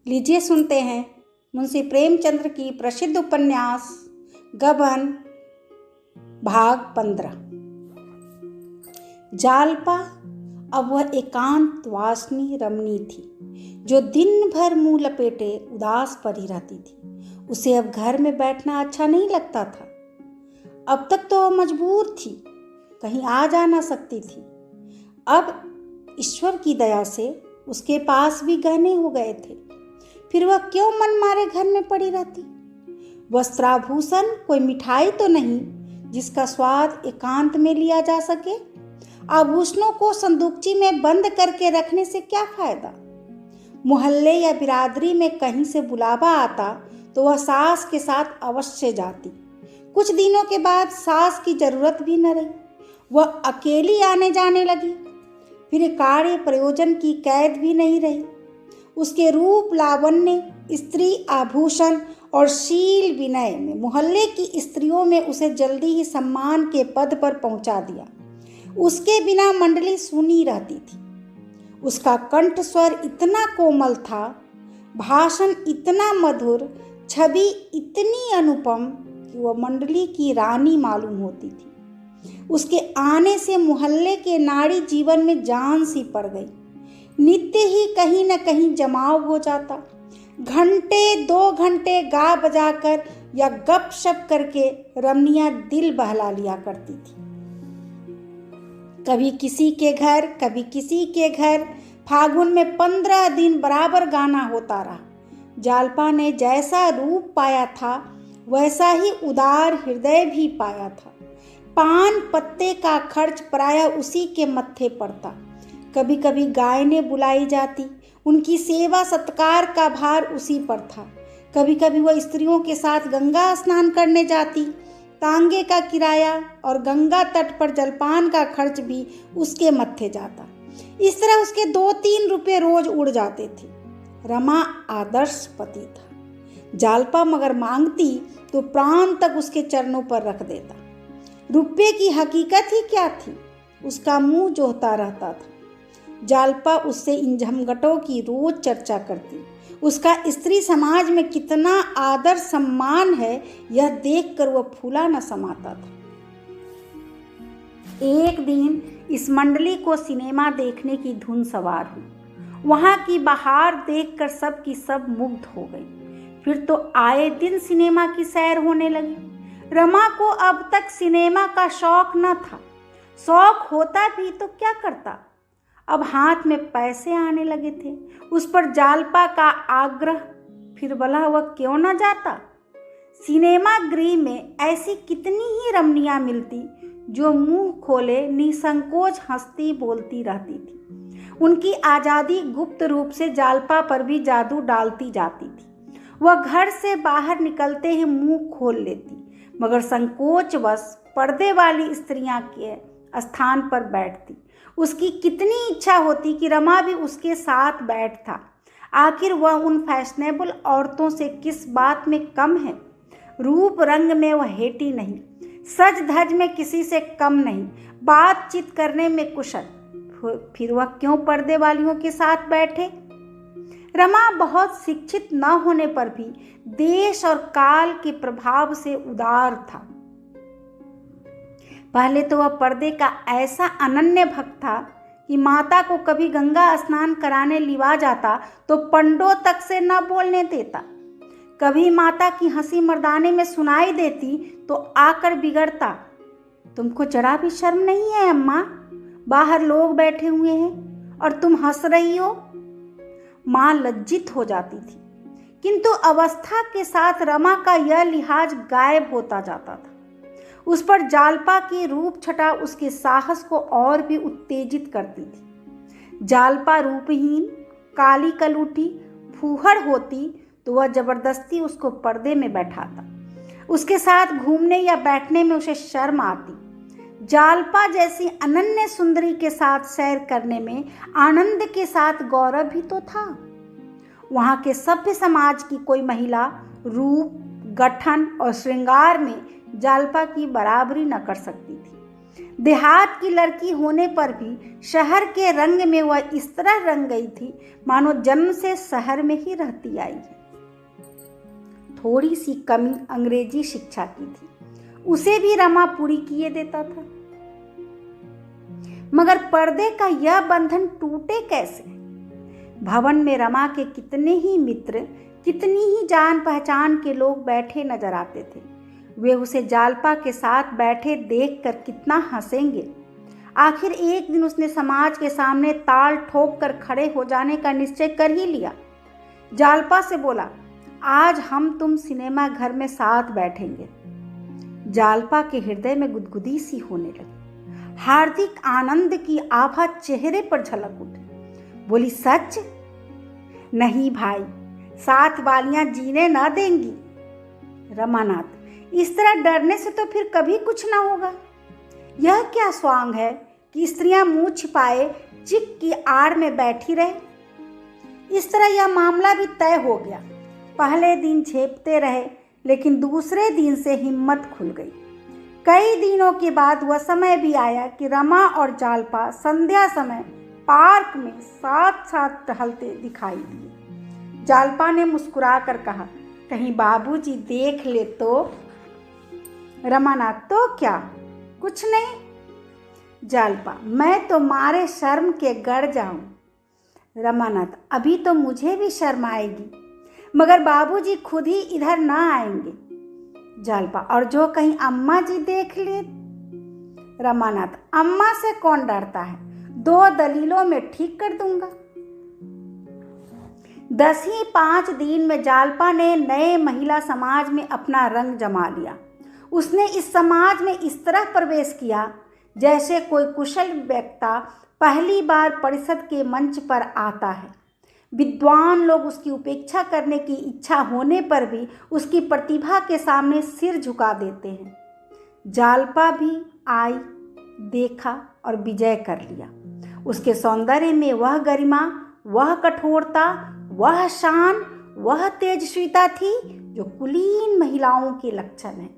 लीजिए सुनते हैं मुंशी प्रेमचंद्र की प्रसिद्ध उपन्यास गबन भाग 15। जालपा अब वह एकांत वासनी रमणी थी जो दिन भर मुंह लपेटे उदास पड़ी रहती थी। उसे अब घर में बैठना अच्छा नहीं लगता था। अब तक तो वह मजबूर थी, कहीं आ जा ना सकती थी। अब ईश्वर की दया से उसके पास भी गहने हो गए थे, फिर वह क्यों मन मारे घर में पड़ी रहती। वस्त्राभूषण कोई मिठाई तो नहीं जिसका स्वाद एकांत में लिया जा सके। आभूषणों को संदूकची में बंद करके रखने से क्या फायदा। मोहल्ले या बिरादरी में कहीं से बुलावा आता तो वह सास के साथ अवश्य जाती। कुछ दिनों के बाद सास की जरूरत भी न रही, वह अकेली आने जाने लगी। फिर कार्य प्रयोजन की कैद भी नहीं रही। उसके रूप लावण्य, स्त्री आभूषण और शील विनय में मोहल्ले की स्त्रियों में उसे जल्दी ही सम्मान के पद पर पहुंचा दिया। उसके बिना मंडली सुनी रहती थी। उसका कंठ स्वर इतना कोमल था, भाषण इतना मधुर, छवि इतनी अनुपम कि वह मंडली की रानी मालूम होती थी। उसके आने से मोहल्ले के नारी जीवन में जान सी पड़ गई। नित्य ही कहीं न कहीं जमाव हो जाता। घंटे 2 घंटे गा बजाकर या गपशप करके रमनियां दिल बहला लिया करती थी। कभी किसी के घर, कभी किसी के घर। फागुन में 15 दिन बराबर गाना होता रहा। जालपा ने जैसा रूप पाया था वैसा ही उदार हृदय भी पाया था। पान पत्ते का खर्च प्रायः उसी के मत्थे पड़ता। कभी कभी गायनें बुलाई जाती, उनकी सेवा सत्कार का भार उसी पर था। कभी कभी वह स्त्रियों के साथ गंगा स्नान करने जाती। तांगे का किराया और गंगा तट पर जलपान का खर्च भी उसके मत्थे जाता। इस तरह उसके 2-3 रुपये रोज उड़ जाते थे। रमा आदर्श पति था। जालपा मगर मांगती तो प्राण तक उसके चरणों पर रख देता। रुपये की हकीकत ही क्या थी, उसका मुंह जोहता रहता था। जालपा उससे इन झमघटों की रोज चर्चा करती। उसका स्त्री समाज में कितना आदर सम्मान है यह देखकर वह फूला न समाता था। एक दिन इस मंडली को सिनेमा देखने की धुन सवार हुई। वहां की बहार देखकर सब की सब मुग्ध हो गई। फिर तो आए दिन सिनेमा की सैर होने लगी। रमा को अब तक सिनेमा का शौक न था। शौक होता भी तो क्या करता। अब हाथ में पैसे आने लगे थे, उस पर जालपा का आग्रह, फिर भला वह क्यों न जाता। सिनेमा गृह में ऐसी कितनी ही रमणियां मिलती जो मुंह खोले निसंकोच हंसती बोलती रहती थी। उनकी आज़ादी गुप्त रूप से जालपा पर भी जादू डालती जाती थी। वह घर से बाहर निकलते ही मुंह खोल लेती, मगर संकोचवश पर्दे वाली स्त्रियां के स्थान पर बैठती। उसकी कितनी इच्छा होती कि रमा भी उसके साथ बैठता। आखिर वह उन फैशनेबल औरतों से किस बात में कम है। रूप रंग में वह हेटी नहीं, सज धज में किसी से कम नहीं, बातचीत करने में कुशल। फिर वह क्यों पर्दे वालियों के साथ बैठे। रमा बहुत शिक्षित न होने पर भी देश और काल के प्रभाव से उदार था। पहले तो वह पर्दे का ऐसा अनन्य भक्त था कि माता को कभी गंगा स्नान कराने लिवा जाता तो पंडों तक से न बोलने देता। कभी माता की हंसी मर्दाने में सुनाई देती तो आकर बिगड़ता, तुमको जरा भी शर्म नहीं है अम्मा, बाहर लोग बैठे हुए हैं और तुम हंस रही हो। माँ लज्जित हो जाती थी, किंतु अवस्था के साथ रमा का यह लिहाज गायब होता जाता था। उस पर जालपा की रूप छटा उसके साहस को और भी उत्तेजित करती थी। जालपा रूपहीन, काली कलूटी, फूहड़ होती तो वह जबरदस्ती उसको पर्दे में बैठाता। उसके साथ घूमने या बैठने में उसे शर्म आती। जालपा जैसी अनन्य सुंदरी के साथ सैर करने में आनंद के साथ गौरव भी तो था। वहां के सभ्य समाज की कोई महिला रूप, गठन और श्रृंगार में जालपा की बराबरी न कर सकती थी। देहात की लड़की होने पर भी शहर के रंग में वह इस तरह रंग गई थी मानो जन्म से शहर में ही रहती आई है। थोड़ी सी कमी अंग्रेजी शिक्षा की थी, उसे भी रमा पूरी किए देता था। मगर पर्दे का यह बंधन टूटे कैसे? भवन में रमा के कितने ही मित्र, कितनी ही जान पहचान के लोग बैठे नजर आते थे। वे उसे जालपा के साथ बैठे देखकर कितना हंसेंगे। आखिर एक दिन उसने समाज के सामने ताल ठोक कर खड़े हो जाने का निश्चय कर ही लिया। जालपा से बोला, आज हम तुम सिनेमा घर में साथ बैठेंगे। जालपा के हृदय में गुदगुदी सी होने लगी। हार्दिक आनंद की आभा चेहरे पर झलक उठी। बोली, सच? नहीं भाई, साथ वालियां जीने ना देंगी। रमानाथ, इस तरह डरने से तो फिर कभी कुछ ना होगा। यह क्या स्वांग है कि स्त्रियां मुंह छिपाए चिक की आड़ में बैठी रहे। इस तरह यह मामला भी तय हो गया। पहले दिन झेपते रहे, लेकिन दूसरे दिन से हिम्मत खुल गई। कई दिनों के बाद वह समय भी आया कि रमा और जालपा संध्या समय पार्क में साथ साथ टहलते दिखाई दिए। जालपा ने मुस्कुरा कर कहा, कहीं बाबूजी देख ले तो? रमानाथ, तो क्या? कुछ नहीं। जालपा, मैं तो मारे शर्म के गड़ जाऊं। रमानाथ, अभी तो मुझे भी शर्म आएगी, मगर बाबूजी खुद ही इधर ना आएंगे। जालपा, और जो कहीं अम्मा जी देख ले? रमानाथ, अम्मा से कौन डरता है, 2 दलीलों में ठीक कर दूंगा। 10 ही 5 दिन में जालपा ने नए महिला समाज में अपना रंग जमा लिया। उसने इस समाज में इस तरह प्रवेश किया जैसे कोई कुशल वक्ता पहली बार परिषद के मंच पर आता है। विद्वान लोग उसकी उपेक्षा करने की इच्छा होने पर भी उसकी प्रतिभा के सामने सिर झुका देते हैं। जालपा भी आई, देखा और विजय कर लिया। उसके सौंदर्य में वह गरिमा, वह कठोरता, वह शान, वह तेजस्विता थी जो कुलीन महिलाओं के लक्षण है।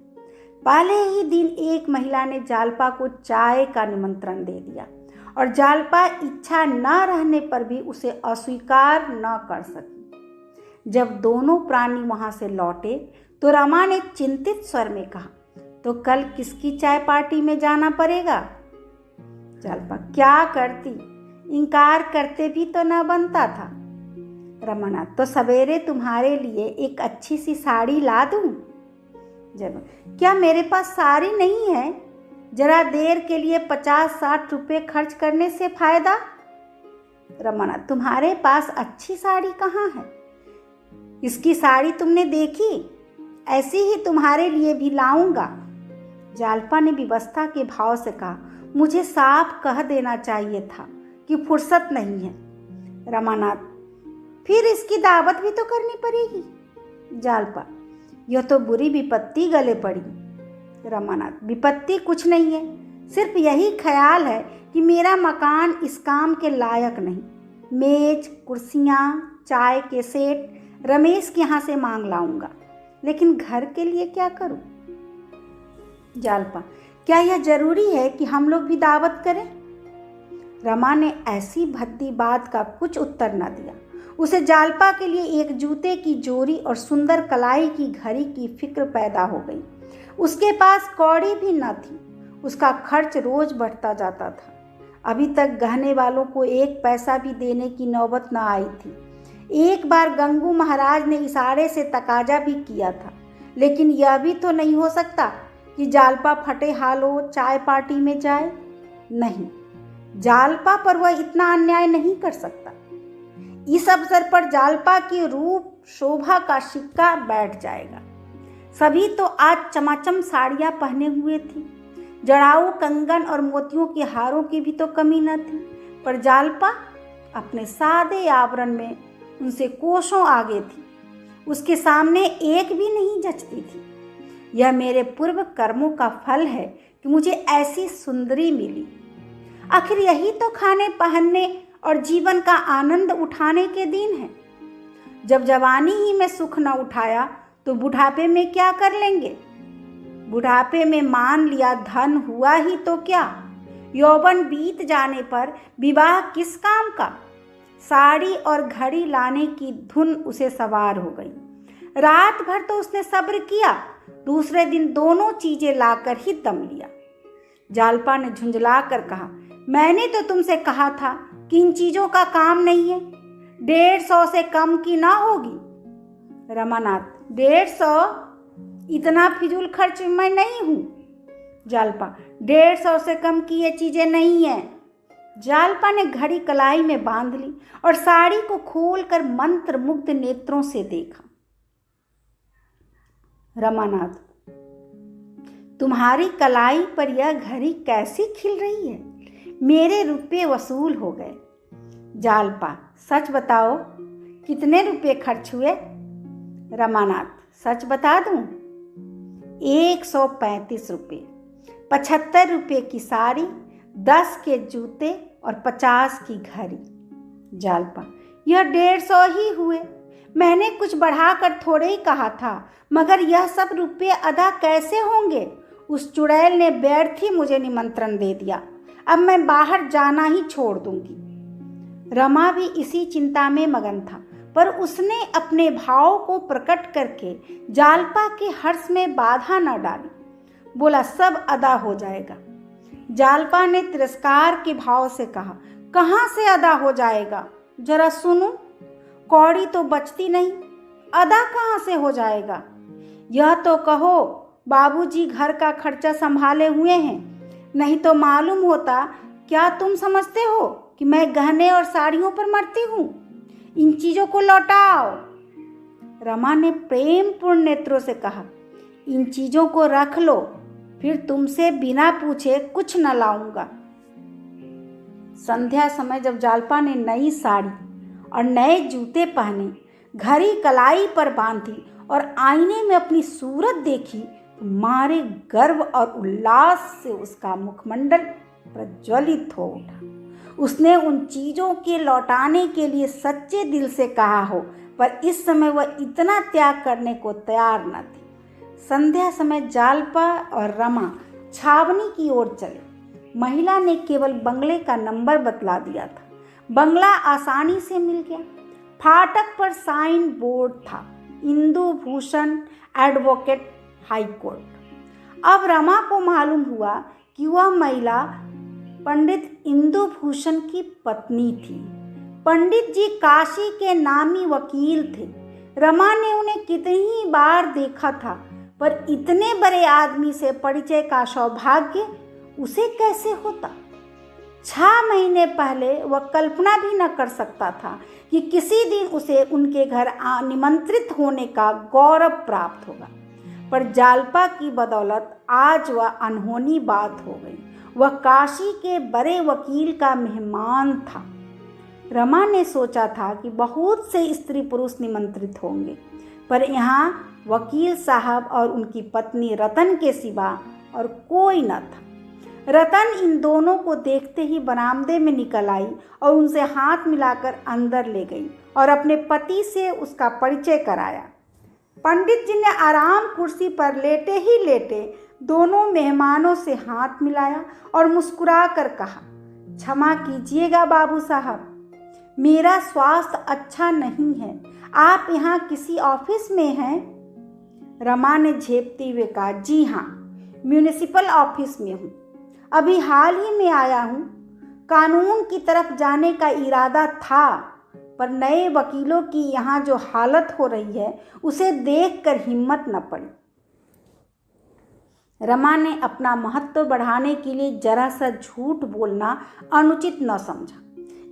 पहले ही दिन एक महिला ने जालपा को चाय का निमंत्रण दे दिया और जालपा इच्छा न रहने पर भी उसे अस्वीकार न कर सकी। जब दोनों प्राणी वहां से लौटे तो रमा ने चिंतित स्वर में कहा, तो कल किसकी चाय पार्टी में जाना पड़ेगा? जालपा, क्या करती, इनकार करते भी तो न बनता था। रमानाथ, तो सवेरे तुम्हारे लिए एक अच्छी सी साड़ी ला दूं? जब, क्या मेरे पास साड़ी नहीं है? जरा देर के लिए 50-60 रुपये खर्च करने से फायदा? रमानाथ, तुम्हारे पास अच्छी साड़ी कहाँ है? इसकी साड़ी तुमने देखी? ऐसी ही तुम्हारे लिए भी लाऊंगा। जालपा ने विवशता के भाव से कहा, मुझे साफ कह देना चाहिए था कि फुर्सत नहीं है। रमानाथ, फिर इसकी दावत भी तो करनी पड़ेगी। जालपा, यह तो बुरी विपत्ति गले पड़ी। रमानाथ, विपत्ति कुछ नहीं है, सिर्फ यही ख्याल है कि मेरा मकान इस काम के लायक नहीं। मेज, कुर्सियाँ, चाय के सेट रमेश के यहाँ से मांग लाऊंगा, लेकिन घर के लिए क्या करूं? जालपा, क्या यह जरूरी है कि हम लोग भी दावत करें? रमा ने ऐसी भद्दी बात का कुछ उत्तर न दिया। उसे जालपा के लिए एक जूते की जोड़ी और सुंदर कलाई की घड़ी की फिक्र पैदा हो गई। उसके पास कौड़ी भी न थी। उसका खर्च रोज बढ़ता जाता था। अभी तक गहने वालों को 1 पैसा भी देने की नौबत न आई थी। एक बार गंगू महाराज ने इशारे से तकाजा भी किया था, लेकिन यह भी तो नहीं हो सकता कि जालपा फटे हालों चाय पार्टी में जाए। नहीं, जालपा पर वह इतना अन्याय नहीं कर सकता। इस अवसर पर जालपा की रूप शोभा का सिक्का बैठ जाएगा। सभी तो आज चमाचम साड़ियाँ पहने हुए थी। जड़ाऊ कंगन और मोतियों के हारों की भी तो कमी न थी, पर जालपा अपने सादे आवरण में उनसे कोसों आगे थी। उसके सामने एक भी नहीं जचती थी। यह मेरे पूर्व कर्मों का फल है कि मुझे ऐसी सुंदरी मिली। आखिर यही तो खाने पहनने और जीवन का आनंद उठाने के दिन है। जब जवानी ही में सुख न उठाया तो बुढ़ापे में क्या कर लेंगे? बुढ़ापे में मान लिया धन हुआ ही तो क्या, यौवन बीत जाने पर विवाह किस काम का। साड़ी और घड़ी लाने की धुन उसे सवार हो गई। रात भर तो उसने सब्र किया, दूसरे दिन दोनों चीजें लाकर ही दम लिया। जालपा ने झुंझला कर कहा, मैंने तो तुमसे कहा था कि इन चीजों का काम नहीं है। 150 से कम की ना होगी। रमानाथ, 150? इतना फिजूल खर्च मैं नहीं हूं। जालपा, 150 से कम की ये चीजें नहीं है। जालपा ने घड़ी कलाई में बांध ली और साड़ी को खोलकर मंत्र मुग्ध नेत्रों से देखा। रमानाथ, तुम्हारी कलाई पर यह घड़ी कैसी खिल रही है? मेरे रुपये वसूल हो गए। जालपा, सच बताओ, कितने रुपये खर्च हुए? रमानाथ, सच बता दूं? 135 रुपये। 75 रुपये की साड़ी, 10 के जूते और 50 की घड़ी। जालपा, यह 150 ही हुए। मैंने कुछ बढ़ाकर थोड़े ही कहा था, मगर यह सब रुपये अदा कैसे होंगे? उस चुड़ैल ने व्यर्थ ही मुझे निमंत्रण दे दिया। अब मैं बाहर जाना ही छोड़ दूंगी। रमा भी इसी चिंता में मगन था, पर उसने अपने भाव को प्रकट करके जालपा के हर्ष में बाधा न डाली। बोला, सब अदा हो जाएगा। जालपा ने तिरस्कार के भाव से कहा, कहाँ से अदा हो जाएगा? जरा सुनो, कौड़ी तो बचती नहीं, अदा कहाँ से हो जाएगा? यह तो कहो बाबूजी घर का खर्चा संभाले हुए हैं, नहीं तो मालूम होता। क्या तुम समझते हो कि मैं गहने और साड़ियों पर मरती हूँ? इन चीजों को लौटाओ। रमा ने प्रेमपूर्ण नेत्रों से कहा, इन चीजों को रख लो, फिर तुमसे बिना पूछे कुछ न लाऊंगा। संध्या समय जब जालपा ने नई साड़ी और नए जूते पहने, घड़ी कलाई पर बांधी और आईने में अपनी सूरत देखी, तो मारे गर्व और उल्लास से उसका मुखमंडल प्रज्वलित हो उठा। उसने उन चीजों के लौटाने के लिए सच्चे दिल से कहा हो, पर इस समय वह इतना त्याग करने को तैयार न थी। संध्या समय जालपा और रमा छावनी की ओर चले। महिला ने केवल बंगले का नंबर बतला दिया था। बंगला आसानी से मिल गया। फाटक पर साइन बोर्ड था, Indu Bhushan advocate high court. अब रमा को मालूम हुआ कि वह महिला पंडित इंदु भूषण की पत्नी थी। पंडित जी काशी के नामी वकील थे। रमा ने उन्हें कितनी ही बार देखा था, पर इतने बड़े आदमी से परिचय का सौभाग्य उसे कैसे होता? 6 महीने पहले वह कल्पना भी न कर सकता था कि किसी दिन उसे उनके घर निमंत्रित होने का गौरव प्राप्त होगा। पर जालपा की बदौलत आज वह अनहोनी बात हो गई। वह काशी के बड़े वकील का मेहमान था। रमा ने सोचा था कि बहुत से स्त्री पुरुष निमंत्रित होंगे, पर यहाँ वकील साहब और उनकी पत्नी रतन के सिवा और कोई न था। रतन इन दोनों को देखते ही बरामदे में निकल आई और उनसे हाथ मिलाकर अंदर ले गई और अपने पति से उसका परिचय कराया। पंडित जी ने आराम कुर्सी पर लेटे ही लेटे दोनों मेहमानों से हाथ मिलाया और मुस्कुरा कर कहा, क्षमा कीजिएगा बाबू साहब, मेरा स्वास्थ्य अच्छा नहीं है। आप यहाँ किसी ऑफिस में हैं? रमा ने झेपते हुए कहा, जी हाँ, म्यूनिसिपल ऑफिस में हूँ। अभी हाल ही में आया हूँ। कानून की तरफ जाने का इरादा था, पर नए वकीलों की यहाँ जो हालत हो रही है उसे देखकर हिम्मत न पड़ी। रमा ने अपना महत्व बढ़ाने के लिए जरा सा झूठ बोलना अनुचित न समझा।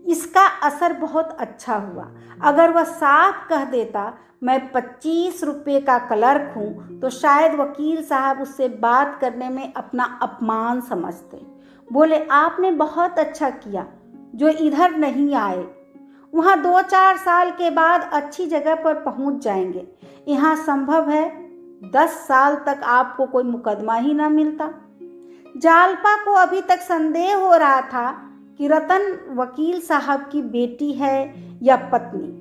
इसका असर बहुत अच्छा हुआ। अगर वह साफ कह देता मैं 25 रुपये का क्लर्क हूँ, तो शायद वकील साहब उससे बात करने में अपना अपमान समझते। बोले, आपने बहुत अच्छा किया जो इधर नहीं आए। वहाँ 2-4 साल के बाद अच्छी जगह पर पहुँच जाएंगे। यहाँ संभव है 10 साल तक आपको कोई मुकदमा ही ना मिलता। जालपा को अभी तक संदेह हो रहा था कि रतन वकील साहब की बेटी है या पत्नी।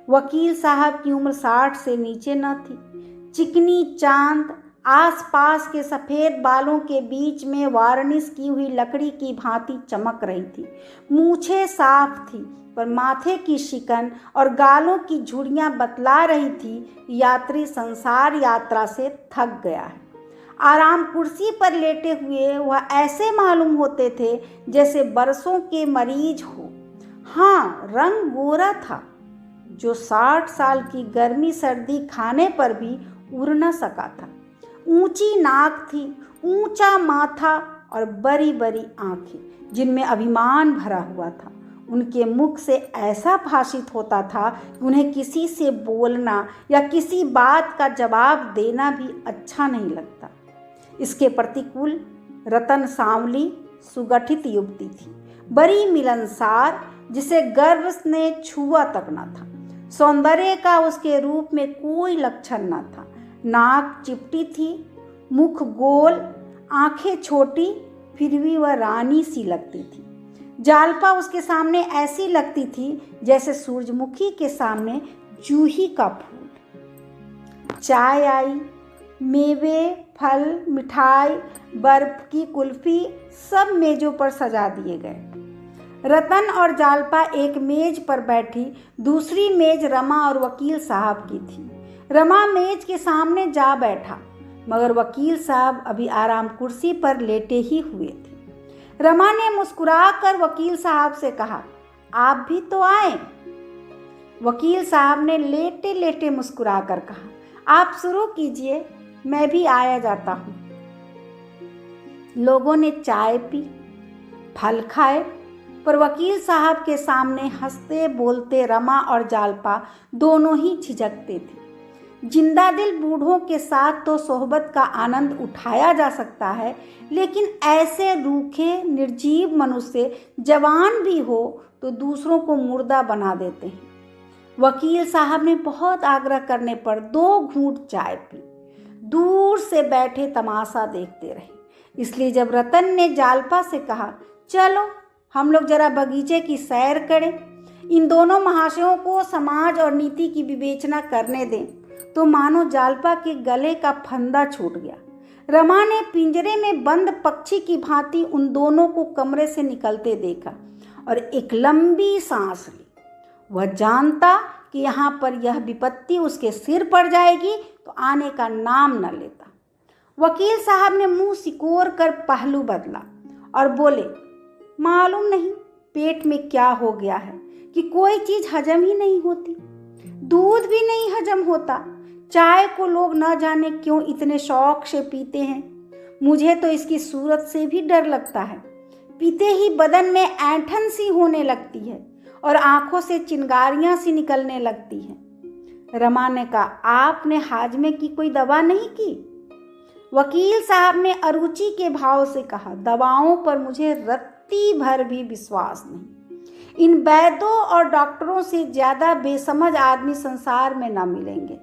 वकील साहब की उम्र 60 से नीचे न थी। चिकनी चांद, आसपास के सफ़ेद बालों के बीच में वार्निश की हुई लकड़ी की भांति चमक रही थी। मूछें साफ थी, पर माथे की शिकन और गालों की झुर्रियां बतला रही थी यात्री संसार यात्रा से थक गया है। आराम कुर्सी पर लेटे हुए वह ऐसे मालूम होते थे जैसे बरसों के मरीज हो। हाँ, रंग गोरा था, जो 60 साल की गर्मी सर्दी खाने पर भी उड़ न सका था। ऊंची नाक थी, ऊंचा माथा और बड़ी बड़ी आंखें जिनमें अभिमान भरा हुआ था। उनके मुख से ऐसा भाषित होता था कि उन्हें किसी से बोलना या किसी बात का जवाब देना भी अच्छा नहीं लगता। इसके प्रतिकूल रतन सांवली सुगठित युवती थी, बड़ी मिलनसार, जिसे गर्व ने छुआ तक न था। सौंदर्य का उसके रूप में कोई लक्षण न था। नाक चिपटी थी, मुख गोल, आंखें छोटी, फिर भी वह रानी सी लगती थी। जालपा उसके सामने ऐसी लगती थी जैसे सूरजमुखी के सामने जूही का फूल। चाय आई, मेवे, फल, मिठाई, बर्फ की कुल्फी सब मेजों पर सजा दिए गए। रतन और जालपा एक मेज पर बैठी, दूसरी मेज रमा और वकील साहब की थी। रमा मेज के सामने जा बैठा, मगर वकील साहब अभी आराम कुर्सी पर लेटे ही हुए थे। रमा ने मुस्कुराकर वकील साहब से कहा, आप भी तो आए। वकील साहब ने लेटे लेटे मुस्कुराकर कहा, आप शुरू कीजिए, मैं भी आया जाता हूँ। लोगों ने चाय पी, फल खाए, पर वकील साहब के सामने हंसते बोलते रमा और जालपा दोनों ही झिझकते थे। जिंदा दिल बूढ़ों के साथ तो सोहबत का आनंद उठाया जा सकता है, लेकिन ऐसे रूखे निर्जीव मनुष्य जवान भी हो तो दूसरों को मुर्दा बना देते हैं। वकील साहब ने बहुत आग्रह करने पर 2 घूंट चाय पी। दूर से बैठे तमाशा देखते रहे। इसलिए जब रतन ने जालपा से कहा, चलो हम लोग जरा बगीचे की सैर करें, इन दोनों महाशयों को समाज और नीति की विवेचना करने दें, तो मानो जालपा के गले का फंदा छूट गया। रमा ने पिंजरे में बंद पक्षी की भांति उन दोनों को कमरे से निकलते देखा और एक लंबी सांस ली। वह जानता कि यहाँ पर यह विपत्ति उसके सिर पड़ जाएगी तो आने का नाम न लेता। वकील साहब ने मुंह सिकोर कर पहलू बदला और बोले, मालूम नहीं पेट में क्या हो गया है कि कोई चीज हजम ही नहीं होती। दूध भी नहीं हजम होता। चाय को लोग न जाने क्यों इतने शौक से पीते हैं। मुझे तो इसकी सूरत से भी डर लगता है। पीते ही बदन में ऐंठन सी होने लगती है और आंखों से चिंगारियां सी निकलने लगती हैं। रमा ने कहा, आपने हाजमे की कोई दवा नहीं की? वकील साहब ने अरुचि के भाव से कहा, दवाओं पर मुझे रत्ती भर भी विश्वास नहीं। इन वैद्यों और डॉक्टरों से ज़्यादा बेसमझ आदमी संसार में न मिलेंगे।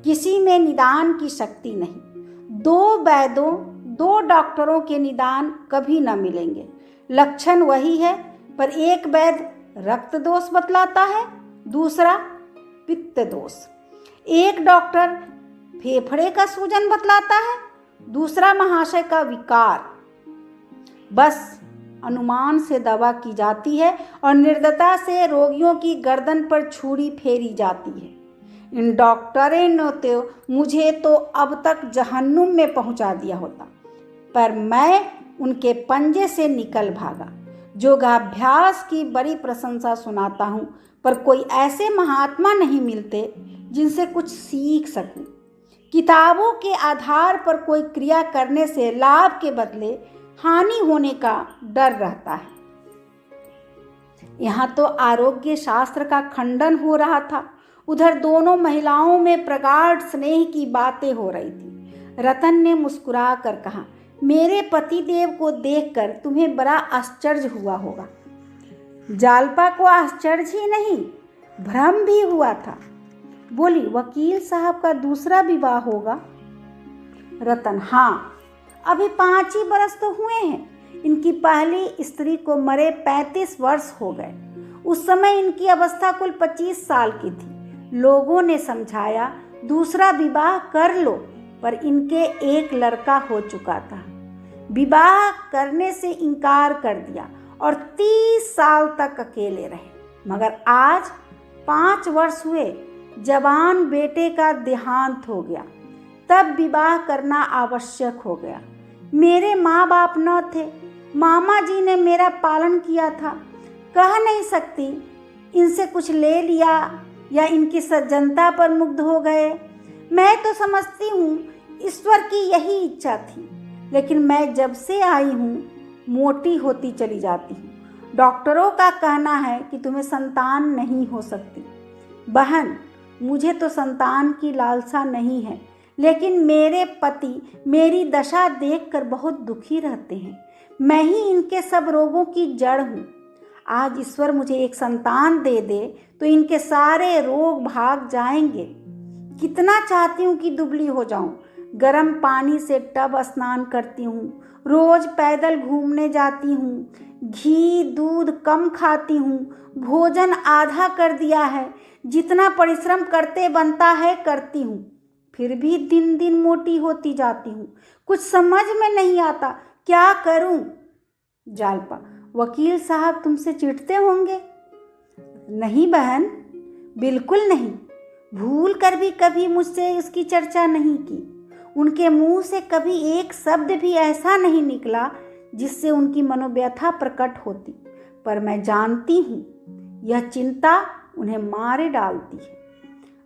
किसी में निदान की शक्ति नहीं। 2 वैद्यों 2 डॉक्टरों के निदान कभी न मिलेंगे। लक्षण वही है, पर एक वैद्य रक्त दोष बतलाता है, दूसरा पित्त दोष। एक डॉक्टर फेफड़े का सूजन बतलाता है, दूसरा महाशय का विकार। बस अनुमान से दवा की जाती है और निर्दयता से रोगियों की गर्दन पर छुरी फेरी जाती है। इन डॉक्टरों ने तो मुझे तो अब तक जहन्नुम में पहुंचा दिया होता, पर मैं उनके पंजे से निकल भागा। योगाभ्यास की बड़ी प्रशंसा सुनाता हूँ, पर कोई ऐसे महात्मा नहीं मिलते जिनसे कुछ सीख सकूं। किताबों के आधार पर कोई क्रिया करने से लाभ के बदले हानि होने का डर रहता है। यहाँ तो आरोग्य शास्त्र का खंडन हो रहा था, उधर दोनों महिलाओं में प्रगाढ़ स्नेह की बातें हो रही थी। रतन ने मुस्कुरा कर कहा, मेरे पतिदेव को देखकर तुम्हें बड़ा आश्चर्य हुआ होगा। जालपा को आश्चर्य ही नहीं, भ्रम भी हुआ था। बोली, वकील साहब का दूसरा विवाह होगा? रतन, हाँ, अभी 5 ही बरस तो हुए हैं। इनकी पहली स्त्री को मरे 35 वर्ष हो गए। उस समय इनकी अवस्था कुल 25 साल की थी। लोगों ने समझाया, दूसरा विवाह कर लो, पर इनके एक लड़का हो चुका था। विवाह करने से इनकार कर दिया और 30 साल तक अकेले रहे। मगर आज 5 वर्ष हुए, जवान बेटे का देहांत हो गया, तब विवाह करना आवश्यक हो गया। मेरे माँ बाप न थे, मामा जी ने मेरा पालन किया था। कह नहीं सकती इनसे कुछ ले लिया या इनकी सज्जनता पर मुग्ध हो गए। मैं तो समझती हूँ ईश्वर की यही इच्छा थी, लेकिन मैं जब से आई हूँ मोटी होती चली जाती हूँ। डॉक्टरों का कहना है कि तुम्हें संतान नहीं हो सकती। बहन, मुझे तो संतान की लालसा नहीं है, लेकिन मेरे पति मेरी दशा देखकर बहुत दुखी रहते हैं। मैं ही इनके सब रोगों की जड़ हूँ। आज ईश्वर मुझे एक संतान दे दे तो इनके सारे रोग भाग जाएंगे। कितना चाहती हूँ कि दुबली हो जाऊँ। गर्म पानी से टब स्नान करती हूँ, रोज पैदल घूमने जाती हूँ, घी दूध कम खाती हूँ, भोजन आधा कर दिया है, जितना परिश्रम करते बनता है करती हूँ, फिर भी दिन दिन मोटी होती जाती हूँ। कुछ समझ में नहीं आता, क्या करूँ? जालपा: वकील साहब तुमसे चिढ़ते होंगे? नहीं बहन, बिल्कुल नहीं। भूल कर भी कभी मुझसे इसकी चर्चा नहीं की। उनके मुंह से कभी एक शब्द भी ऐसा नहीं निकला जिससे उनकी मनोव्यथा प्रकट होती। पर मैं जानती हूँ यह चिंता उन्हें मारे डालती है।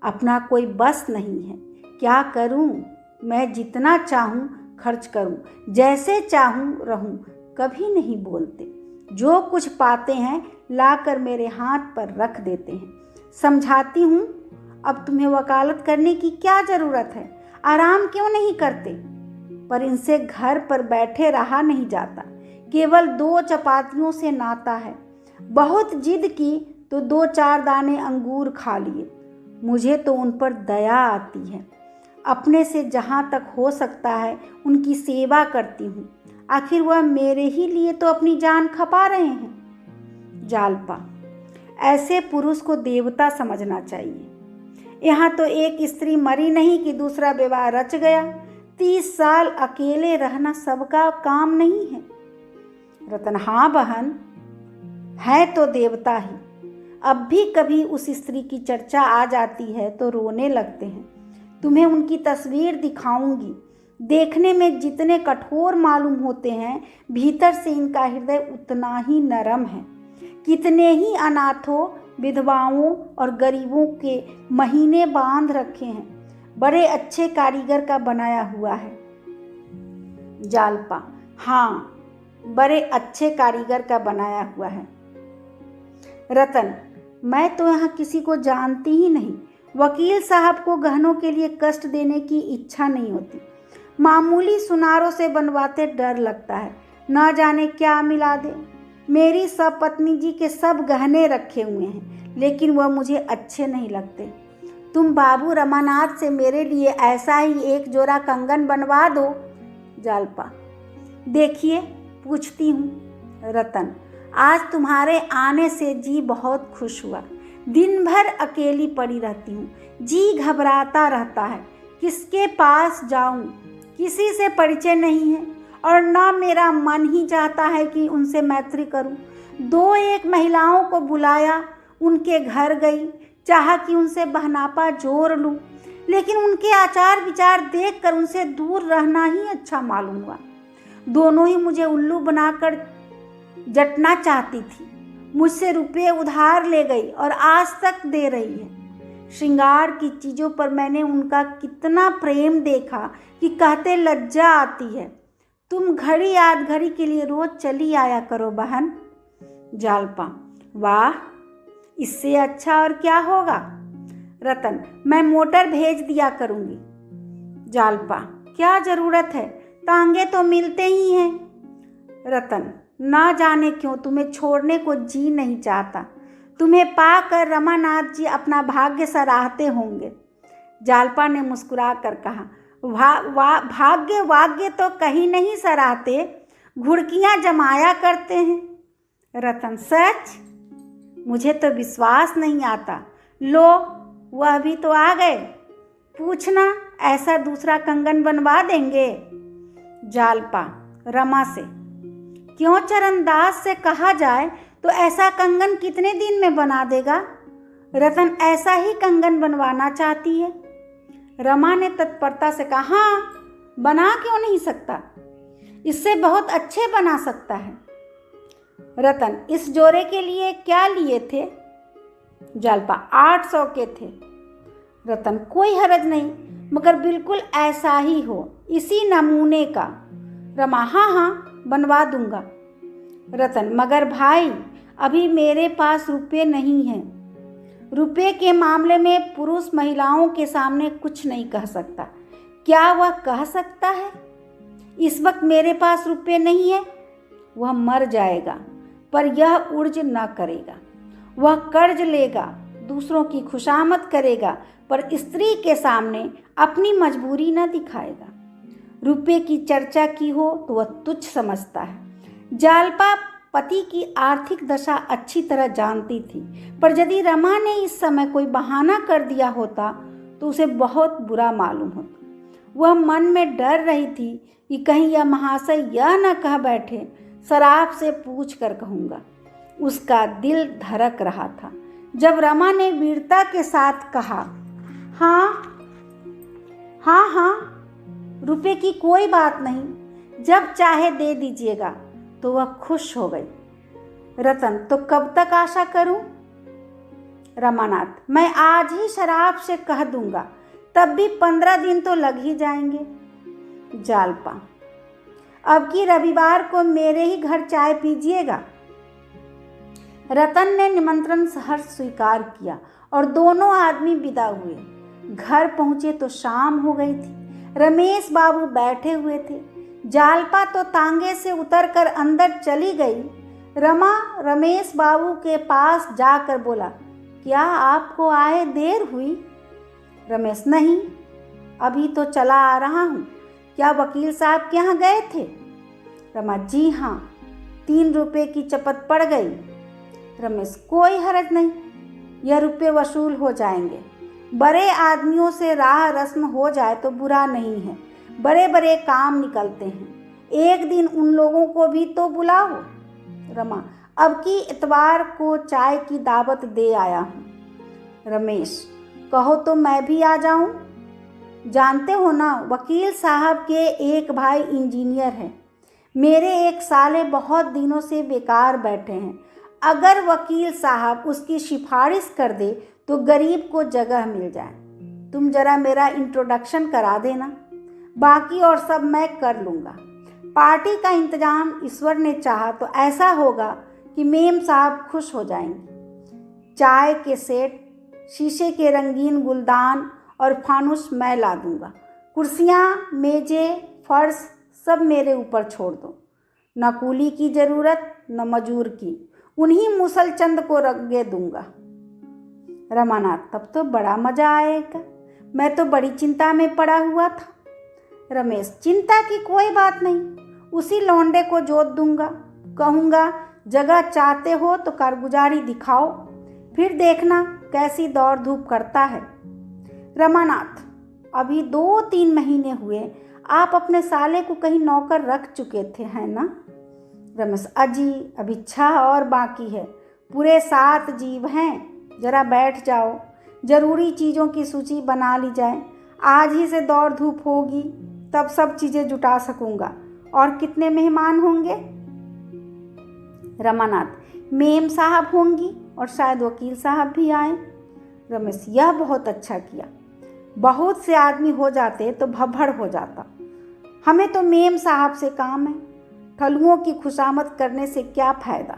अपना कोई बस नहीं है। क्या करूँ? मैं जितना चाहूँ खर्च करूँ, जैसे चाहूँ रहूँ, कभी नहीं बोलते। जो कुछ पाते हैं लाकर मेरे हाथ पर रख देते हैं। समझाती हूँ, अब तुम्हें वकालत करने की क्या ज़रूरत है? आराम क्यों नहीं करते? पर इनसे घर पर बैठे रहा नहीं जाता। केवल 2 चपातियों से नाता है। बहुत जिद की तो 2-4 दाने अंगूर खा लिए। मुझे तो उन पर दया आती है। अपने से जहाँ तक हो सकता है उनकी सेवा करती हूँ। आखिर वह मेरे ही लिए तो अपनी जान खपा रहे हैं। जालपा: ऐसे पुरुष को देवता समझना चाहिए। यहाँ तो एक स्त्री मरी नहीं कि दूसरा विवाह रच गया। 30 साल अकेले रहना सबका काम नहीं है। रतन: हाँ बहन, है तो देवता ही। अब भी कभी उस स्त्री की चर्चा आ जाती है तो रोने लगते हैं। तुम्हें उनकी तस्वीर दिखाऊंगी। देखने में जितने कठोर मालूम होते हैं, भीतर से इनका हृदय उतना ही नरम है। कितने ही अनाथों, विधवाओं और गरीबों के महीने बांध रखे हैं। बड़े अच्छे कारीगर का बनाया हुआ है। जालपा: हाँ, बड़े अच्छे कारीगर का बनाया हुआ है। रतन: मैं तो यहाँ किसी को जानती ही नहीं। वकील साहब को गहनों के लिए कष्ट देने की इच्छा नहीं होती। मामूली सुनारों से बनवाते डर लगता है, ना जाने क्या मिला दे। मेरी सपत्नी जी के सब गहने रखे हुए हैं, लेकिन वह मुझे अच्छे नहीं लगते। तुम बाबू रमानाथ से मेरे लिए ऐसा ही एक जोड़ा कंगन बनवा दो। जालपा: देखिए, पूछती हूँ। रतन: आज तुम्हारे आने से जी बहुत खुश हुआ। दिन भर अकेली पड़ी रहती हूँ। जी घबराता रहता है, किसके पास जाऊँ? किसी से परिचय नहीं है और ना मेरा मन ही चाहता है कि उनसे मैत्री करूं। 2-1 महिलाओं को बुलाया, उनके घर गई, चाहा कि उनसे बहनापा जोड़ लूं, लेकिन उनके आचार विचार देखकर उनसे दूर रहना ही अच्छा मालूम हुआ। दोनों ही मुझे उल्लू बनाकर जटना चाहती थी। मुझसे रुपये उधार ले गई और आज तक दे रही है। श्रृंगार की चीज़ों पर मैंने उनका कितना प्रेम देखा कि कहते लज्जा आती है। तुम घड़ी आध घड़ी के लिए रोज चली आया करो बहन। जालपा: वाह, इससे अच्छा और क्या होगा? रतन: मैं मोटर भेज दिया करूँगी। जालपा: क्या ज़रूरत है, तांगे तो मिलते ही हैं। रतन: ना जाने क्यों तुम्हें छोड़ने को जी नहीं चाहता। तुम्हें पाकर रमानाथ जी अपना भाग्य सराहते होंगे। जालपा ने मुस्कुरा कर कहा, भाग्य वाग्य तो कहीं नहीं सराहते, घुड़कियाँ जमाया करते हैं। रतन: सच? मुझे तो विश्वास नहीं आता। लो, वह भी तो आ गए। पूछना ऐसा दूसरा कंगन बनवा देंगे। जालपा रमा से, क्यों चरणदास से कहा जाए तो ऐसा कंगन कितने दिन में बना देगा। रतन ऐसा ही कंगन बनवाना चाहती है। रमा ने तत्परता से कहा, हाँ बना क्यों नहीं सकता, इससे बहुत अच्छे बना सकता है। रतन, इस जोड़े के लिए क्या लिए थे। जालपा 800 के थे। रतन, कोई हरज नहीं, मगर बिल्कुल ऐसा ही हो, इसी नमूने का। रमा, हाँ हाँ बनवा दूंगा। रतन, मगर भाई अभी मेरे पास रुपये नहीं हैं। रुपये के मामले में पुरुष महिलाओं के सामने कुछ नहीं कह सकता। क्या वह कह सकता है इस वक्त मेरे पास रुपये नहीं है। वह मर जाएगा पर यह उर्ज न करेगा। वह कर्ज लेगा, दूसरों की खुशामद करेगा, पर स्त्री के सामने अपनी मजबूरी न दिखाएगा। रुपये की चर्चा की हो तो वह तुच्छ समझता है। जालपा पति की आर्थिक दशा अच्छी तरह जानती थी, पर यदि रमा ने इस समय कोई बहाना कर दिया होता तो उसे बहुत बुरा मालूम होता। वह मन में डर रही थी कि कहीं यह महाशय यह न कह बैठे, शराब से पूछ कर कहूँगा। उसका दिल धड़क रहा था। जब रमा ने वीरता के साथ कहा, हाँ हाँ हाँ रुपये की कोई बात नहीं, जब चाहे दे दीजिएगा, तो वह खुश हो गई। रतन, तो कब तक आशा करूं। रमानाथ, मैं आज ही शराब से कह दूंगा, तब भी 15 दिन तो लग ही जाएंगे। जालपा, अब की रविवार को मेरे ही घर चाय पीजिएगा। रतन ने निमंत्रण सहर्ष स्वीकार किया और दोनों आदमी विदा हुए। घर पहुंचे तो शाम हो गई थी। रमेश बाबू बैठे हुए थे। जालपा तो तांगे से उतरकर अंदर चली गई। रमा रमेश बाबू के पास जाकर बोला, क्या आपको आए देर हुई। रमेश, नहीं, अभी तो चला आ रहा हूँ। क्या वकील साहब के यहाँ गए थे। रमा, जी हाँ, 3 रुपये की चपत पड़ गई। रमेश, कोई हरज नहीं, यह रुपये वसूल हो जाएंगे। बड़े आदमियों से राह रस्म हो जाए तो बुरा नहीं है, बड़े बड़े काम निकलते हैं। एक दिन उन लोगों को भी तो बुलाओ। रमा, अब की इतवार को चाय की दावत दे आया हूँ। रमेश, कहो तो मैं भी आ जाऊँ। जानते हो ना, वकील साहब के एक भाई इंजीनियर हैं। मेरे एक साले बहुत दिनों से बेकार बैठे हैं। अगर वकील साहब उसकी सिफारिश कर दे तो गरीब को जगह मिल जाए। तुम जरा मेरा इंट्रोडक्शन करा देना, बाकी और सब मैं कर लूँगा। पार्टी का इंतजाम ईश्वर ने चाहा तो ऐसा होगा कि मेम साहब खुश हो जाएंगे। चाय के सेट, शीशे के रंगीन गुलदान और फानुस मैं ला दूँगा। कुर्सियाँ, मेज़ें, फर्श सब मेरे ऊपर छोड़ दो। न कूली की ज़रूरत न मजूर की, उन्हीं मुसलचंद को रंगे दूंगा। रमानाथ, तब तो बड़ा मज़ा आएगा। मैं तो बड़ी चिंता में पड़ा हुआ था। रमेश, चिंता की कोई बात नहीं, उसी लौंडे को जोत दूंगा। कहूँगा, जगह चाहते हो तो कारगुजारी दिखाओ, फिर देखना कैसी दौड़ धूप करता है। रमानाथ, अभी 2-3 महीने हुए आप अपने साले को कहीं नौकर रख चुके थे, है ना। रमेश, अजी अब इच्छा और बाकी है, पूरे 7 जीव हैं। जरा बैठ जाओ, जरूरी चीज़ों की सूची बना ली जाए। आज ही से दौड़ धूप होगी, तब सब चीज़ें जुटा सकूंगा। और कितने मेहमान होंगे। रमानाथ, मेम साहब होंगी और शायद वकील साहब भी आए। रमेश, यह बहुत अच्छा किया, बहुत से आदमी हो जाते तो भभड़ हो जाता। हमें तो मेम साहब से काम है, ठलुओं की खुशामद करने से क्या फ़ायदा।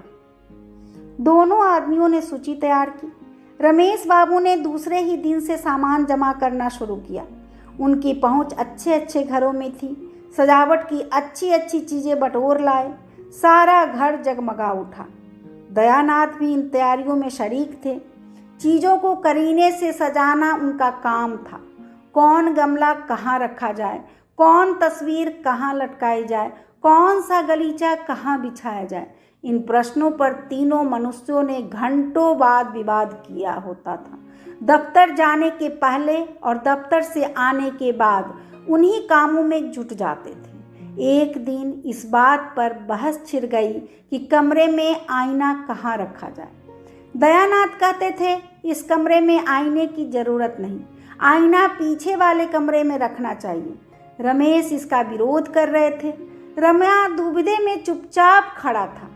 दोनों आदमियों ने सूची तैयार की। रमेश बाबू ने दूसरे ही दिन से सामान जमा करना शुरू किया। उनकी पहुंच अच्छे अच्छे घरों में थी। सजावट की अच्छी अच्छी चीज़ें बटोर लाए। सारा घर जगमगा उठा। दयानाथ भी इन तैयारियों में शरीक थे। चीज़ों को करीने से सजाना उनका काम था। कौन गमला कहाँ रखा जाए, कौन तस्वीर कहाँ लटकाई जाए, कौन सा गलीचा कहाँ बिछाया जाए, इन प्रश्नों पर तीनों मनुष्यों ने घंटों बाद विवाद किया होता था। दफ्तर जाने के पहले और दफ्तर से आने के बाद उन्हीं कामों में जुट जाते थे। एक दिन इस बात पर बहस छिड़ गई कि कमरे में आईना कहाँ रखा जाए। दयानाथ कहते थे इस कमरे में आईने की ज़रूरत नहीं, आईना पीछे वाले कमरे में रखना चाहिए। रमेश इसका विरोध कर रहे थे। रम्या दुविधा में चुपचाप खड़ा था,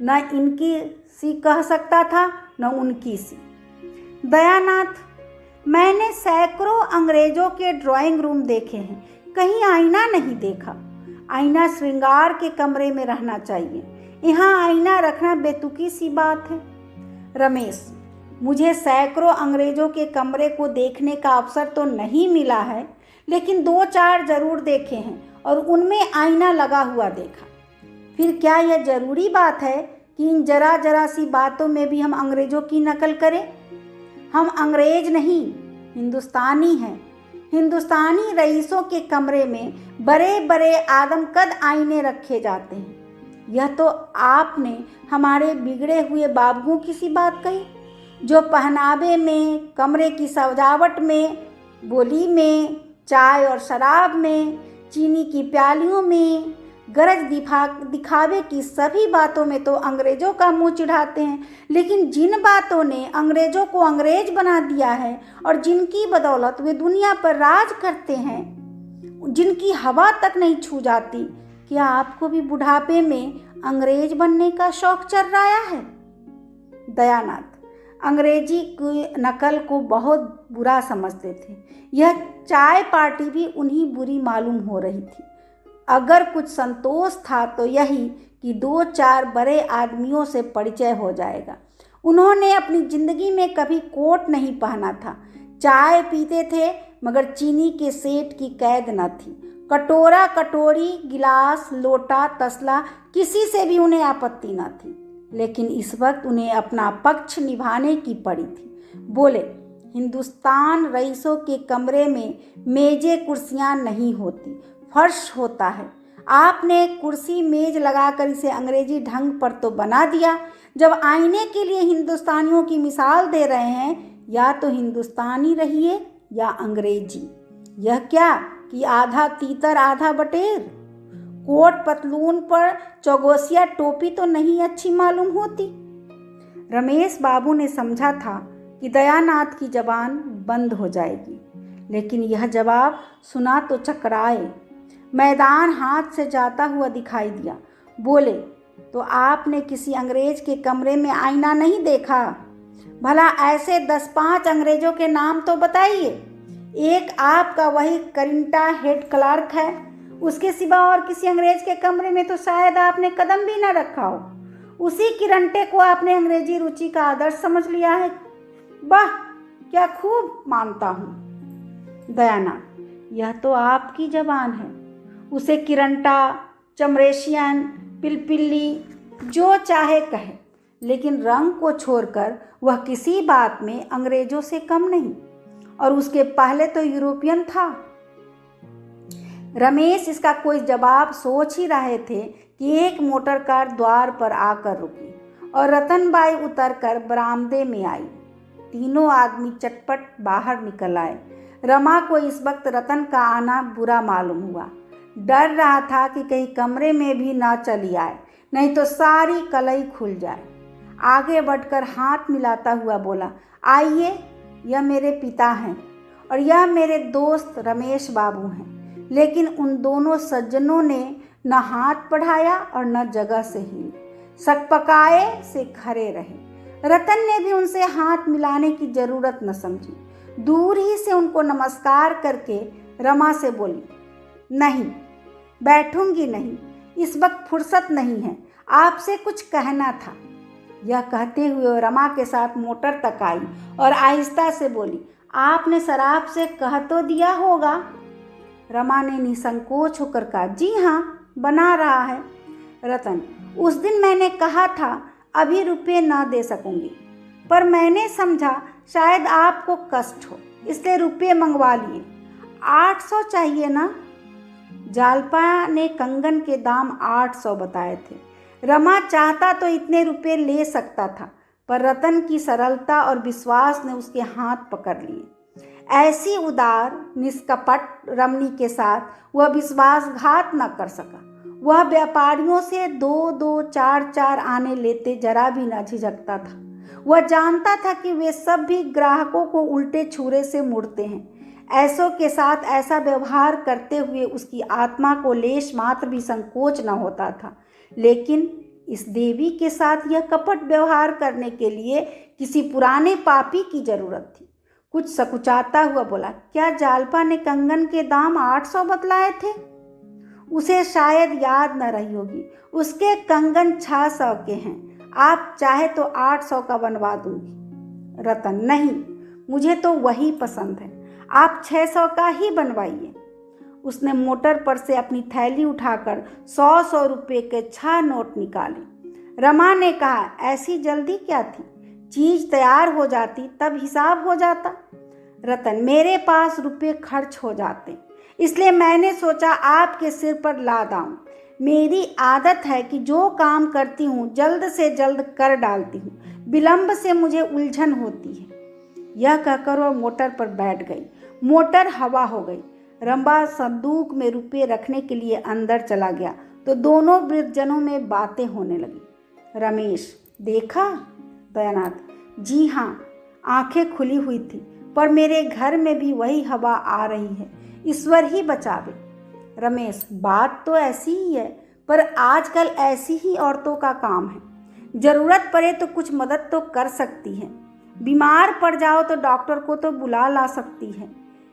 न इनकी सी कह सकता था न उनकी सी। दयानाथ, मैंने सैकड़ों अंग्रेजों के ड्राइंग रूम देखे हैं, कहीं आईना नहीं देखा। आईना श्रृंगार के कमरे में रहना चाहिए, यहाँ आईना रखना बेतुकी सी बात है। रमेश, मुझे सैकड़ों अंग्रेजों के कमरे को देखने का अवसर तो नहीं मिला है, लेकिन 2-4 जरूर देखे हैं और उनमें आईना लगा हुआ देखा। फिर क्या यह जरूरी बात है कि इन जरा जरा सी बातों में भी हम अंग्रेजों की नकल करें? हम अंग्रेज नहीं, हिंदुस्तानी हैं। हिंदुस्तानी रईसों के कमरे में बड़े बड़े आदमकद आईने रखे जाते हैं। यह तो आपने हमारे बिगड़े हुए बाबुओं की सी बात कही, जो पहनावे में, कमरे की सजावट में, बोली में, चाय और शराब में, चीनी की प्यालियों में, गरज दिखावे की सभी बातों में तो अंग्रेजों का मुंह चिढ़ाते हैं। लेकिन जिन बातों ने अंग्रेजों को अंग्रेज बना दिया है और जिनकी बदौलत वे दुनिया पर राज करते हैं, जिनकी हवा तक नहीं छू जाती, क्या आपको भी बुढ़ापे में अंग्रेज बनने का शौक चढ़ रहा है? दयानाथ अंग्रेजी की नकल को बहुत बुरा समझते थे। यह चाय पार्टी भी उन्हीं बुरी मालूम हो रही थी। अगर कुछ संतोष था तो यही कि 2-4 बड़े आदमियों से परिचय हो जाएगा। उन्होंने अपनी ज़िंदगी में कभी कोट नहीं पहना था। चाय पीते थे मगर चीनी के सेठ की कैद न थी। कटोरा, कटोरी, गिलास, लोटा, तसला, किसी से भी उन्हें आपत्ति न थी। लेकिन इस वक्त उन्हें अपना पक्ष निभाने की पड़ी थी। बोले, हिंदुस्तान रईसों के कमरे में मेज़ें कुर्सियाँ नहीं होती, फर्श होता है। आपने कुर्सी मेज लगाकर इसे अंग्रेजी ढंग पर तो बना दिया। जब आईने के लिए हिंदुस्तानियों की मिसाल दे रहे हैं, या तो हिंदुस्तानी रहिए या अंग्रेजी। यह क्या कि आधा तीतर आधा बटेर। कोट पतलून पर चौगोसिया टोपी तो नहीं अच्छी मालूम होती। रमेश बाबू ने समझा था कि दयानाथ की जबान बंद हो जाएगी, लेकिन यह जवाब सुना तो चकराए। मैदान हाथ से जाता हुआ दिखाई दिया। बोले, तो आपने किसी अंग्रेज के कमरे में आईना नहीं देखा? भला ऐसे 10-5 अंग्रेजों के नाम तो बताइए। एक आपका वही करिंटा हेड क्लार्क है, उसके सिवा और किसी अंग्रेज के कमरे में तो शायद आपने कदम भी ना रखा हो। उसी किरंटे को आपने अंग्रेजी रुचि का आदर्श समझ लिया है। वाह, क्या खूब मानता हूँ। दयानाथ, यह तो आपकी जबान है। उसे किरंटा, चमरेशियन, पिलपिल्ली जो चाहे कहे, लेकिन रंग को छोड़कर वह किसी बात में अंग्रेजों से कम नहीं, और उसके पहले तो यूरोपियन था। रमेश इसका कोई जवाब सोच ही रहे थे कि एक मोटर कार द्वार पर आकर रुकी और रतनबाई उतरकर बरामदे में आई। तीनों आदमी चटपट बाहर निकल आए। रमा को इस वक्त रतन का आना बुरा मालूम हुआ। डर रहा था कि कहीं कमरे में भी ना चली आए, नहीं तो सारी कलई खुल जाए। आगे बढ़कर हाथ मिलाता हुआ बोला, आइए, यह मेरे पिता हैं और यह मेरे दोस्त रमेश बाबू हैं। लेकिन उन दोनों सज्जनों ने न हाथ बढ़ाया और न जगह से हिले। सकपकाए से खड़े रहे। रतन ने भी उनसे हाथ मिलाने की जरूरत न समझी। दूर ही से उनको नमस्कार करके रमा से बोली, नहीं, बैठूंगी नहीं, इस वक्त फुर्सत नहीं है, आपसे कुछ कहना था। यह कहते हुए रमा के साथ मोटर तक आई और आहिस्ता से बोली, आपने शराब से कह तो दिया होगा। रमा ने निसंकोच होकर कहा, जी हाँ, बना रहा है। रतन, उस दिन मैंने कहा था अभी रुपये ना दे सकूंगी, पर मैंने समझा शायद आपको कष्ट हो, इसलिए रुपये मंगवा लिए। 800 चाहिए ना? जालपा ने कंगन के दाम 800 बताए थे। रमा चाहता तो इतने रुपये ले सकता था, पर रतन की सरलता और विश्वास ने उसके हाथ पकड़ लिए। ऐसी उदार निष्कपट रमणी के साथ वह विश्वासघात न कर सका। वह व्यापारियों से 2-2, 4-4 आने लेते जरा भी न झिझकता था। वह जानता था कि वे सब भी ग्राहकों को उल्टे छुरे से मुड़ते हैं। ऐसों के साथ ऐसा व्यवहार करते हुए उसकी आत्मा को लेश मात्र भी संकोच न होता था, लेकिन इस देवी के साथ यह कपट व्यवहार करने के लिए किसी पुराने पापी की जरूरत थी। कुछ सकुचाता हुआ बोला, क्या जालपा ने कंगन के दाम 800 बतलाए थे? उसे शायद याद न रही होगी। उसके कंगन 600 के हैं। आप चाहे तो 800 का बनवा दूंगी। रतन, नहीं, मुझे तो वही पसंद है। आप 600 का ही बनवाइए। उसने मोटर पर से अपनी थैली उठाकर 100-100 रुपये के 6 नोट निकाले। रमा ने कहा, ऐसी जल्दी क्या थी? चीज तैयार हो जाती तब हिसाब हो जाता। रतन, मेरे पास रुपये खर्च हो जाते, इसलिए मैंने सोचा आपके सिर पर लाद आऊं। मेरी आदत है कि जो काम करती हूँ जल्द से जल्द कर डालती हूँ, विलंब से मुझे उलझन होती है। यह कहकर वह मोटर पर बैठ गई। मोटर हवा हो गई। रंबा संदूक में रुपये रखने के लिए अंदर चला गया तो दोनों वृद्धजनों में बातें होने लगी। रमेश, देखा? दयानाथ, जी हाँ, आंखें खुली हुई थी, पर मेरे घर में भी वही हवा आ रही है। ईश्वर ही बचावे। रमेश, बात तो ऐसी ही है, पर आजकल ऐसी ही औरतों का काम है। जरूरत पड़े तो कुछ मदद तो कर सकती है। बीमार पड़ जाओ तो डॉक्टर को तो बुला ला सकती है।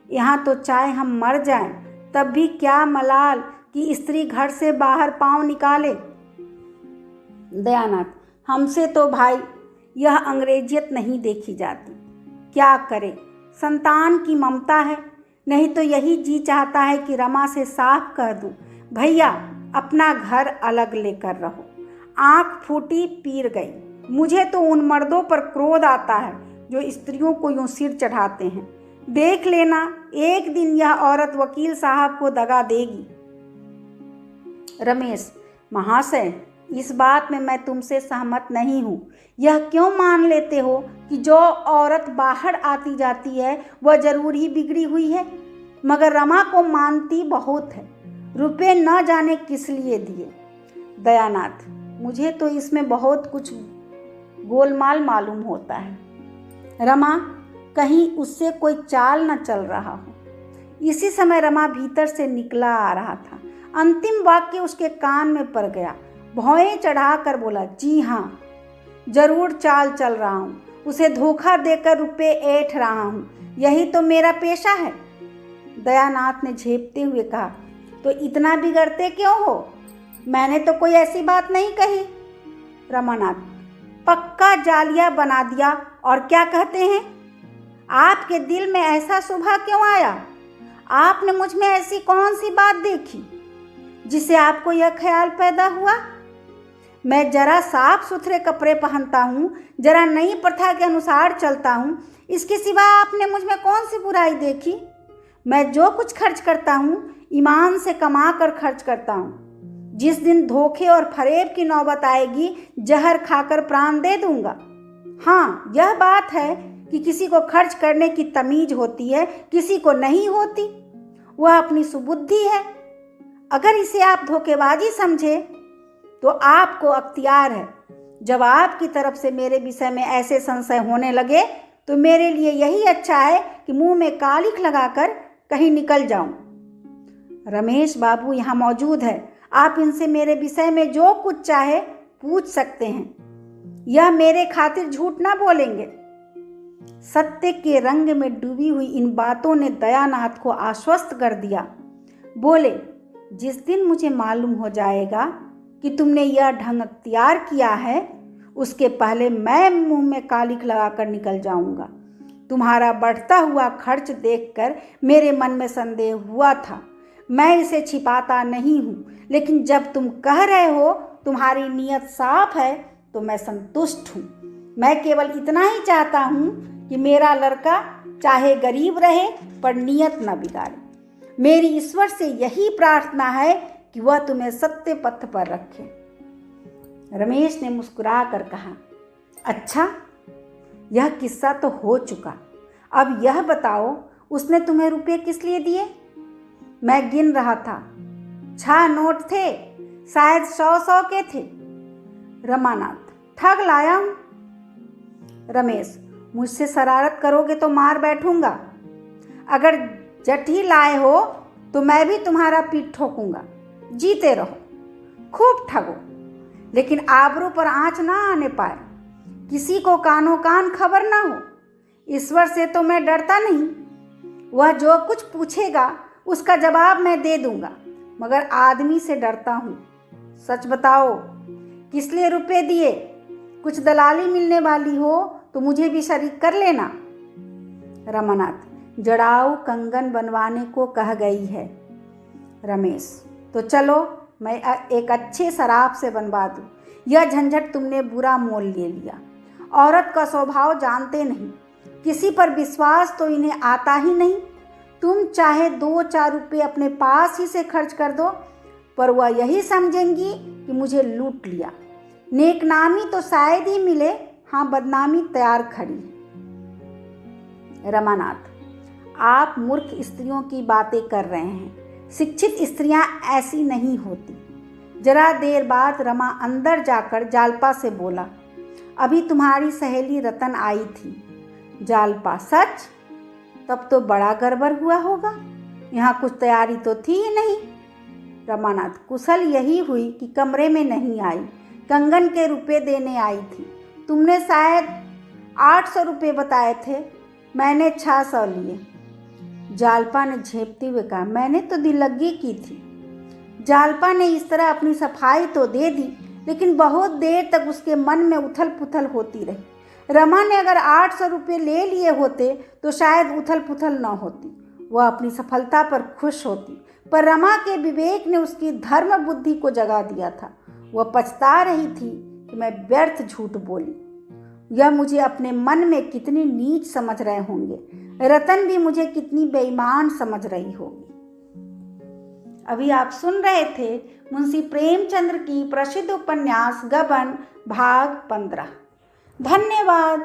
यहाँ तो चाहे हम मर जाएं, तब भी क्या मलाल कि स्त्री घर से बाहर पांव निकाले। दयानाथ, हमसे तो भाई यह अंग्रेजियत नहीं देखी जाती। क्या करे, संतान की ममता है। नहीं तो यही जी चाहता है कि रमा से साफ कह दूं, भैया अपना घर अलग लेकर रहो। आंख फूटी पीर गई। मुझे तो उन मर्दों पर क्रोध आता है जो स्त्रियों को यूं सिर चढ़ाते हैं। देख लेना, एक दिन यह औरत वकील साहब को दगा देगी। रमेश, महाशय, इस बात में मैं तुमसे सहमत नहीं हूँ। यह क्यों मान लेते हो कि जो औरत बाहर आती जाती है वह जरूर ही बिगड़ी हुई है? मगर रमा को मानती बहुत है। रुपए न जाने किस लिए दिए। दयानाथ, मुझे तो इसमें बहुत कुछ गोलमाल मालूम होता है। रमा, कहीं उससे कोई चाल न चल रहा हो। इसी समय रमा भीतर से निकला आ रहा था। अंतिम वाक्य उसके कान में पड़ गया। भौएं चढ़ाकर बोला, जी हाँ, जरूर चाल चल रहा हूँ। उसे धोखा देकर रुपए ऐंठ रहा हूँ। यही तो मेरा पेशा है। दयानाथ ने झेपते हुए कहा, तो इतना बिगड़ते क्यों हो? मैंने तो कोई ऐसी बात नहीं कही। रमानाथ, पक्का जालिया बना दिया। और क्या कहते हैं? आपके दिल में ऐसा शुभा क्यों आया? आपने मुझ में ऐसी कौन सी बात देखी जिससे आपको यह ख्याल पैदा हुआ? मैं जरा साफ सुथरे कपड़े पहनता हूँ, जरा नई प्रथा के अनुसार चलता हूँ। इसके सिवा आपने मुझ में कौन सी बुराई देखी? मैं जो कुछ खर्च करता हूँ ईमान से कमा कर खर्च करता हूँ। जिस दिन धोखे और फरेब की नौबत आएगी, जहर खाकर प्राण दे दूंगा। हाँ, यह बात है कि किसी को खर्च करने की तमीज होती है, किसी को नहीं होती। वह अपनी सुबुद्धि है। अगर इसे आप धोखेबाजी समझे तो आपको अख्तियार है। जब आपकी तरफ से मेरे विषय में ऐसे संशय होने लगे तो मेरे लिए यही अच्छा है कि मुंह में कालिख लगाकर कहीं निकल जाऊं। रमेश बाबू यहाँ मौजूद है। आप इनसे मेरे विषय में जो कुछ चाहे पूछ सकते हैं। यह मेरे खातिर झूठ ना बोलेंगे। सत्य के रंग में डूबी हुई इन बातों ने दयानाथ को आश्वस्त कर दिया। बोले, जिस दिन मुझे मालूम हो जाएगा कि तुमने यह ढंग अख्तियार किया है, उसके पहले मैं मुंह में कालिख लगाकर निकल जाऊंगा। तुम्हारा बढ़ता हुआ खर्च देखकर मेरे मन में संदेह हुआ था। मैं इसे छिपाता नहीं हूँ, लेकिन जब तुम कह रहे हो तुम्हारी नीयत साफ है तो मैं संतुष्ट हूँ। मैं केवल इतना ही चाहता हूँ कि मेरा लड़का चाहे गरीब रहे पर नीयत न बिगाड़े। मेरी ईश्वर से यही प्रार्थना है कि वह तुम्हें सत्य पथ पर रखे। रमेश ने मुस्कुरा कर कहा, अच्छा, यह किस्सा तो हो चुका। अब यह बताओ, उसने तुम्हें रुपये किस लिए दिए? मैं गिन रहा था। 6 नोट थे, शायद 100-100 के थे। रमानाथ, ठग लाया हूं। रमेश, मुझसे शरारत करोगे तो मार बैठूंगा। अगर जठी लाए हो तो मैं भी तुम्हारा पीठ ठोकूंगा। जीते रहो, खूब ठगो, लेकिन आबरू पर आंच ना आने पाए, किसी को कानो कान खबर ना हो। ईश्वर से तो मैं डरता नहीं, वह जो कुछ पूछेगा उसका जवाब मैं दे दूंगा, मगर आदमी से डरता हूँ। सच बताओ, किस लिए रुपए दिए? कुछ दलाली मिलने वाली हो तो मुझे भी शरीक कर लेना। रमानाथ, जड़ाऊ कंगन बनवाने को कह गई है। रमेश, तो चलो मैं एक अच्छे शराब से बनवा दूँ। यह झंझट तुमने बुरा मोल ले लिया। औरत का स्वभाव जानते नहीं, किसी पर विश्वास तो इन्हें आता ही नहीं। तुम चाहे 2-4 रुपये अपने पास ही से खर्च कर दो, पर वह यही समझेंगी कि मुझे लूट लिया। नेकनामी तो शायद ही मिले, हाँ बदनामी तैयार खड़ी है। रमानाथ, आप मूर्ख स्त्रियों की बातें कर रहे हैं। शिक्षित स्त्रियां ऐसी नहीं होती। जरा देर बाद रमा अंदर जाकर जालपा से बोला, अभी तुम्हारी सहेली रतन आई थी। जालपा, सच? तब तो बड़ा गड़बड़ हुआ होगा, यहाँ कुछ तैयारी तो थी ही नहीं। रमानाथ, कुशल यही हुई कि कमरे में नहीं आई, कंगन के रुपए देने आई थी। तुमने शायद 800 रुपये बताए थे, मैंने 600 लिए। जालपा ने झेपते हुए कहा, मैंने तो दिल्लगी की थी। जालपा ने इस तरह अपनी सफाई तो दे दी, लेकिन बहुत देर तक उसके मन में उथल पुथल होती रही। रमा ने अगर 800 रुपये ले लिए होते तो शायद उथल पुथल न होती, वह अपनी सफलता पर खुश होती। पर रमा के विवेक ने उसकी धर्म बुद्धि को जगा दिया था। वह पछता रही थी कि मैं व्यर्थ झूठ बोली। यह मुझे अपने मन में कितनी नीच समझ रहे होंगे, रतन भी मुझे कितनी बेईमान समझ रही होगी। अभी आप सुन रहे थे मुंशी प्रेमचंद्र की प्रसिद्ध उपन्यास गबन भाग 15। धन्यवाद।